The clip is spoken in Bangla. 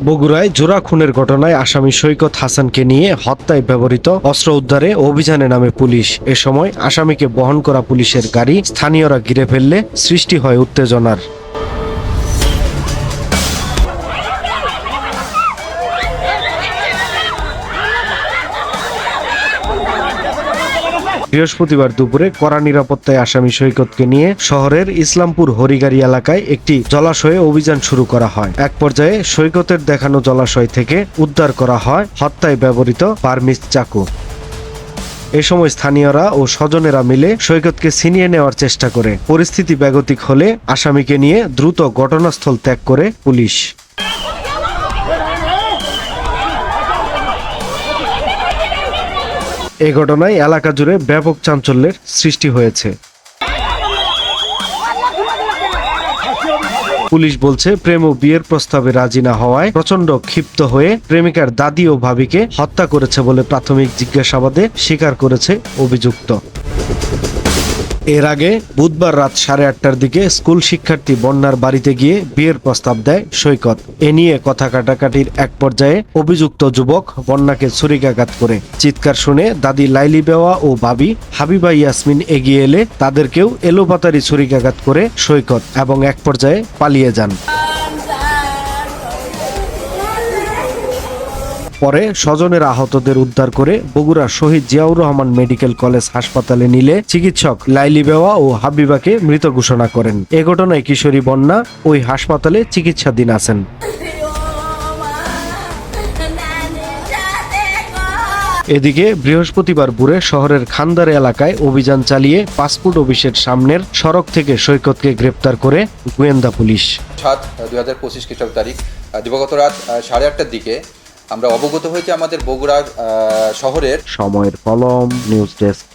বগুড়ায় জোড়া খুনের ঘটনায় আসামি সৈকত হাসানকে নিয়ে হত্যায় ব্যবহৃত অস্ত্র উদ্ধারে অভিযানে নামে পুলিশ। এ সময় আসামিকে বহন করা পুলিশের গাড়ি স্থানীয়রা ঘিরে ফেললে সৃষ্টি হয় উত্তেজনার। বৃহস্পতিবার দুপুরে কড়া নিরাপত্তায় আসামি সৈকতকে নিয়ে শহরের ইসলামপুর হরিগাড়ি এলাকায় একটি জলাশয়ে অভিযান শুরু করা হয়। এক পর্যায়ে সৈকতের দেখানো জলাশয় থেকে উদ্ধার করা হয় হত্যায় ব্যবহৃত বার্মিজ চাকু। এ সময় স্থানীয়রা ও স্বজনেরা মিলে সৈকতকে ছিনিয়ে নেওয়ার চেষ্টা করে। পরিস্থিতি বেগতিক হলে আসামিকে নিয়ে দ্রুত ঘটনাস্থল ত্যাগ করে পুলিশ। এ ঘটনায় এলাকা জুড়ে ব্যাপক চাঞ্চল্যের সৃষ্টি হয়েছে। পুলিশ বলছে, প্রেম ও বিয়ের প্রস্তাবে রাজি না হওয়ায় প্রচণ্ড ক্ষিপ্ত হয়ে প্রেমিকার দাদি ও ভাবিকে হত্যা করেছে বলে প্রাথমিক জিজ্ঞাসাবাদে স্বীকার করেছে অভিযুক্ত। এর আগে বুধবার রাত 8:30টার দিকে স্কুল শিক্ষার্থী বন্যার বাড়িতে গিয়ে বিয়ের প্রস্তাব দেয় সৈকত। এ নিয়ে কথা কাটাকাটির এক পর্যায়ে অভিযুক্ত যুবক বন্যাকে ছুরিকাঘাত করে। চিৎকার শুনে দাদি লাইলি বেওয়া ও ভাবি হাবিবা ইয়াসমিন এগিয়ে এলে তাদেরকেও এলোপাতাড়ি ছুরিকাঘাত করে সৈকত এবং এক পর্যায়ে পালিয়ে যান। পরে স্বজনের আহতদের উদ্ধার করে বগুড়া শহীদ জিয়াউর রহমান মেডিকেল কলেজ হাসপাতালে নিলে চিকিৎসক লাইলি বেওয়া ও হাবিবাকে মৃত ঘোষণা করেন। এ ঘটনায় কিশোরী বন্যা ওই হাসপাতালে চিকিৎসাধীন আছেন। এদিকে বৃহস্পতিবার ভোরে শহরের খান্দার এলাকায় অভিযান চালিয়ে পাসপোর্ট অফিসের সামনের সড়ক থেকে সৈকতকে গ্রেপ্তার করে গোয়েন্দা পুলিশ। 7/2025 খ্রিস্টাব্দ তারিখ দিবাগত রাত 8:30টার দিকে আমরা অবগত হয়েছে আমাদের বগুড়া শহরের সময়ের কলম নিউজ ডেস্ক।